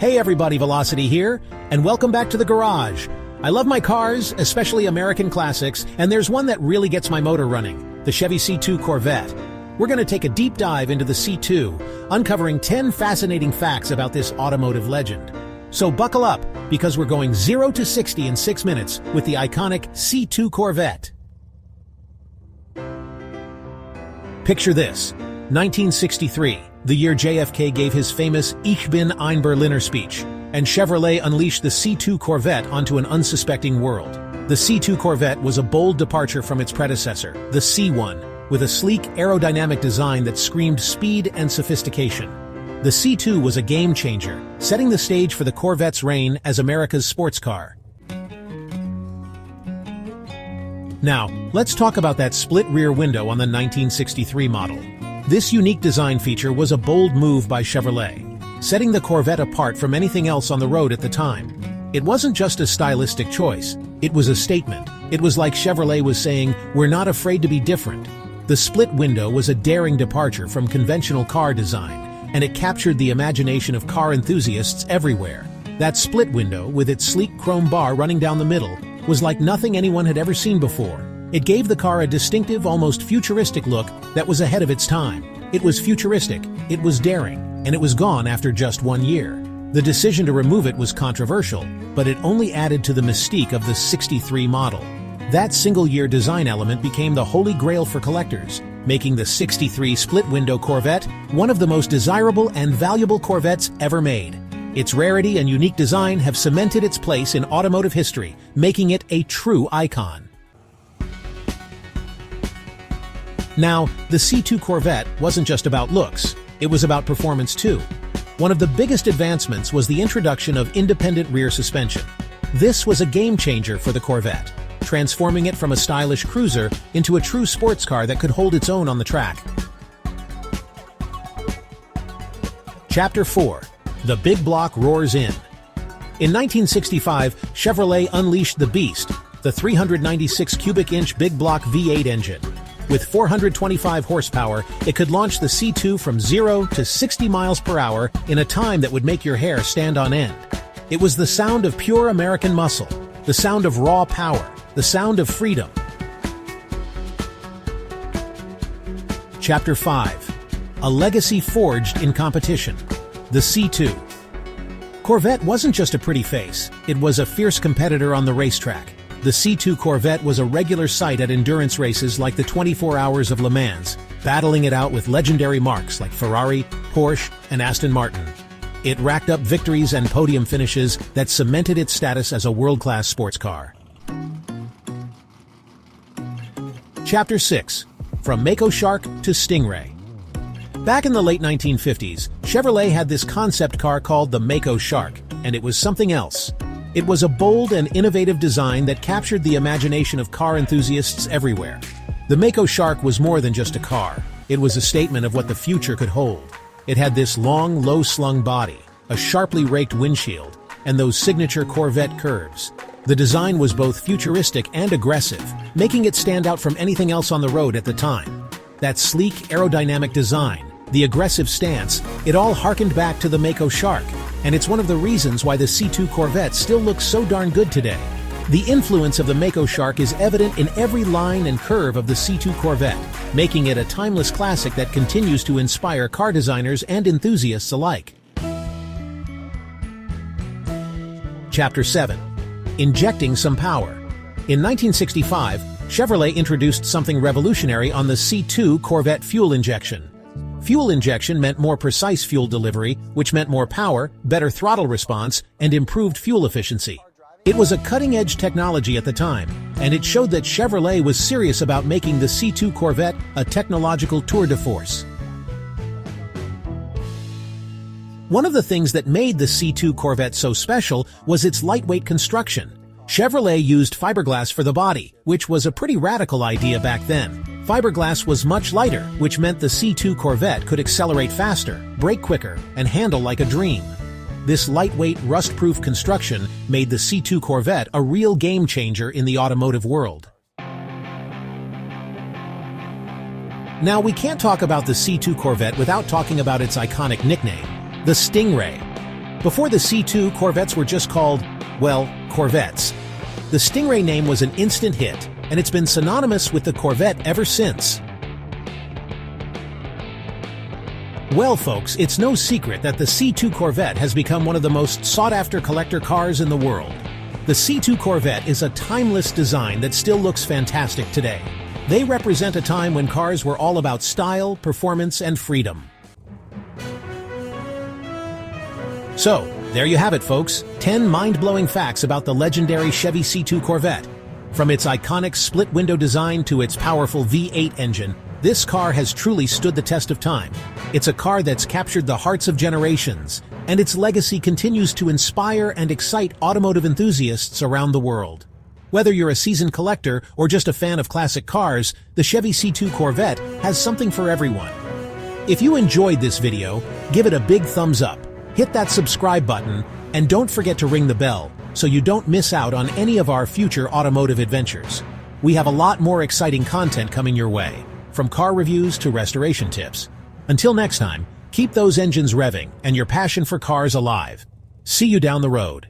Hey everybody, Velocity here, and welcome back to the garage. I love my cars, especially American classics, and there's one that really gets my motor running, the Chevy C2 Corvette. We're going to take a deep dive into the C2, uncovering 10 fascinating facts about this automotive legend. So buckle up, because we're going 0 to 60 in 6 minutes with the iconic C2 Corvette. Picture this, 1963, the year JFK gave his famous Ich bin ein Berliner speech, and Chevrolet unleashed the C2 Corvette onto an unsuspecting world. The C2 Corvette was a bold departure from its predecessor, the C1, with a sleek, aerodynamic design that screamed speed and sophistication. The C2 was a game-changer, setting the stage for the Corvette's reign as America's sports car. Now, let's talk about that split rear window on the 1963 model. This unique design feature was a bold move by Chevrolet, setting the Corvette apart from anything else on the road at the time. It wasn't just a stylistic choice, it was a statement. It was like Chevrolet was saying, "We're not afraid to be different." The split window was a daring departure from conventional car design, and it captured the imagination of car enthusiasts everywhere. That split window, with its sleek chrome bar running down the middle, was like nothing anyone had ever seen before. It gave the car a distinctive, almost futuristic look that was ahead of its time. It was futuristic, it was daring, and it was gone after just 1 year. The decision to remove it was controversial, but it only added to the mystique of the 63 model. That single-year design element became the holy grail for collectors, making the 63 split-window Corvette one of the most desirable and valuable Corvettes ever made. Its rarity and unique design have cemented its place in automotive history, making it a true icon. Now, the C2 Corvette wasn't just about looks, it was about performance too. One of the biggest advancements was the introduction of independent rear suspension. This was a game-changer for the Corvette, transforming it from a stylish cruiser into a true sports car that could hold its own on the track. Chapter 4. The Big Block Roars In. In 1965, Chevrolet unleashed the beast, the 396 cubic inch big block V8 engine. With 425 horsepower, it could launch the C2 from 0 to 60 miles per hour in a time that would make your hair stand on end. It was the sound of pure American muscle, the sound of raw power, the sound of freedom. Chapter 5. A legacy forged in competition. The C2. Corvette wasn't just a pretty face, it was a fierce competitor on the racetrack. The C2 Corvette was a regular sight at endurance races like the 24 Hours of Le Mans, battling it out with legendary marques like Ferrari, Porsche, and Aston Martin. It racked up victories and podium finishes that cemented its status as a world-class sports car. Chapter 6. From Mako Shark to Stingray. Back in the late 1950s, Chevrolet had this concept car called the Mako Shark, and it was something else. It was a bold and innovative design that captured the imagination of car enthusiasts everywhere. The Mako Shark was more than just a car. It was a statement of what the future could hold. It had this long, low-slung body, a sharply raked windshield, and those signature Corvette curves. The design was both futuristic and aggressive, making it stand out from anything else on the road at the time. That sleek, aerodynamic design, the aggressive stance, it all harkened back to the Mako Shark, and it's one of the reasons why the C2 Corvette still looks so darn good today. The influence of the Mako Shark is evident in every line and curve of the C2 Corvette, making it a timeless classic that continues to inspire car designers and enthusiasts alike. Chapter 7. Injecting some power. In 1965, Chevrolet introduced something revolutionary on the C2 Corvette: fuel injection. Fuel injection meant more precise fuel delivery, which meant more power, better throttle response, and improved fuel efficiency. It was a cutting-edge technology at the time, and it showed that Chevrolet was serious about making the C2 Corvette a technological tour de force. One of the things that made the C2 Corvette so special was its lightweight construction. Chevrolet used fiberglass for the body, which was a pretty radical idea back then. Fiberglass was much lighter, which meant the C2 Corvette could accelerate faster, brake quicker, and handle like a dream. This lightweight, rust-proof construction made the C2 Corvette a real game-changer in the automotive world. Now, we can't talk about the C2 Corvette without talking about its iconic nickname, the Stingray. Before the C2, Corvettes were just called, well, Corvettes. The Stingray name was an instant hit, and it's been synonymous with the Corvette ever since. Well, folks, it's no secret that the C2 Corvette has become one of the most sought-after collector cars in the world. The C2 Corvette is a timeless design that still looks fantastic today. They represent a time when cars were all about style, performance, and freedom. So, there you have it, folks. 10 mind-blowing facts about the legendary Chevy C2 Corvette. From its iconic split-window design to its powerful V8 engine, this car has truly stood the test of time. It's a car that's captured the hearts of generations, and its legacy continues to inspire and excite automotive enthusiasts around the world. Whether you're a seasoned collector or just a fan of classic cars, the Chevy C2 Corvette has something for everyone. If you enjoyed this video, give it a big thumbs up, hit that subscribe button, and don't forget to ring the bell so you don't miss out on any of our future automotive adventures. We have a lot more exciting content coming your way, from car reviews to restoration tips. Until next time, keep those engines revving and your passion for cars alive. See you down the road.